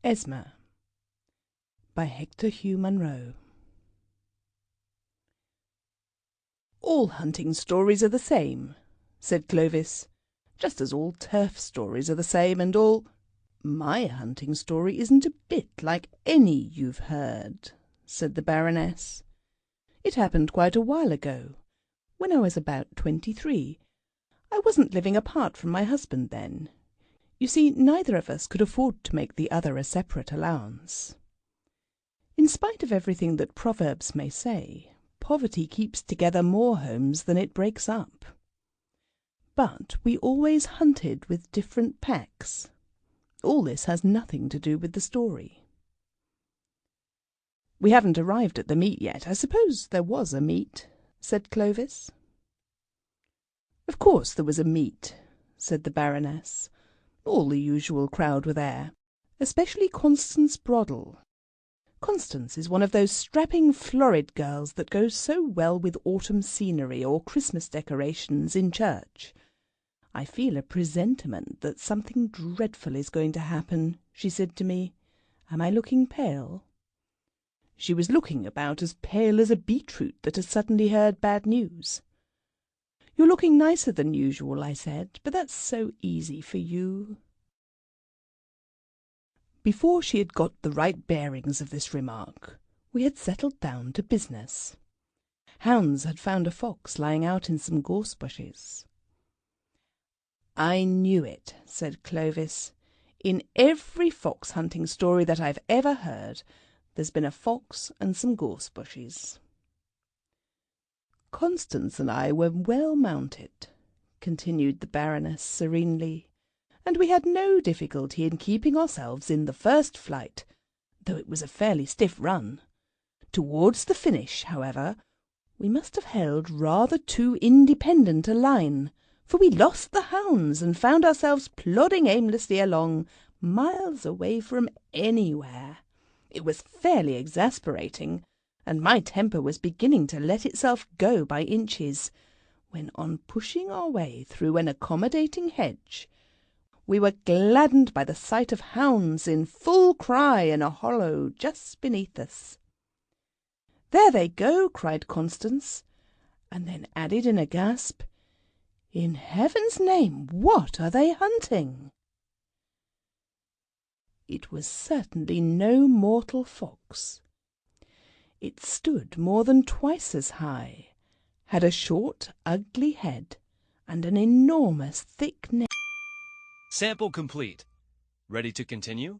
Esme by Hector Hugh Munro. "All hunting stories are the same," said Clovis, "just as all turf stories are the same, and all—" "My hunting story isn't a bit like any you've heard," said the Baroness. "It happened quite a while ago, when I was about 23. I wasn't living apart from my husband then. You see, neither of us could afford to make the other a separate allowance. In spite of everything that proverbs may say, poverty keeps together more homes than it breaks up. But we always hunted with different packs. All this has nothing to do with the story." "We haven't arrived at the meet yet. I suppose there was a meet," said Clovis. "Of course there was a meet," said the Baroness. "All the usual crowd were there, especially Constance Broddle. Constance is one of those strapping florid girls that goes so well with autumn scenery or Christmas decorations in church. I feel a presentiment that something dreadful is going to happen," she said to me. "Am I looking pale?" She was looking about as pale as a beetroot that has suddenly heard bad news. "You're looking nicer than usual," I said, "but that's so easy for you." Before she had got the right bearings of this remark, we had settled down to business. Hounds had found a fox lying out in some gorse bushes. "I knew it," said Clovis. "In every fox-hunting story that I've ever heard, there's been a fox and some gorse bushes." "Constance and I were well mounted," continued the Baroness serenely, "and we had no difficulty in keeping ourselves in the first flight, though it was a fairly stiff run. Towards the finish, however, we must have held rather too independent a line, for we lost the hounds and found ourselves plodding aimlessly along, miles away from anywhere. It was fairly exasperating, and my temper was beginning to let itself go by inches, when on pushing our way through an accommodating hedge, we were gladdened by the sight of hounds in full cry in a hollow just beneath us. 'There they go!' cried Constance, and then added in a gasp, 'In heaven's name, what are they hunting?' It was certainly no mortal fox. It stood more than twice as high, had a short, ugly head, and an enormous thick neck. Sample complete. Ready to continue?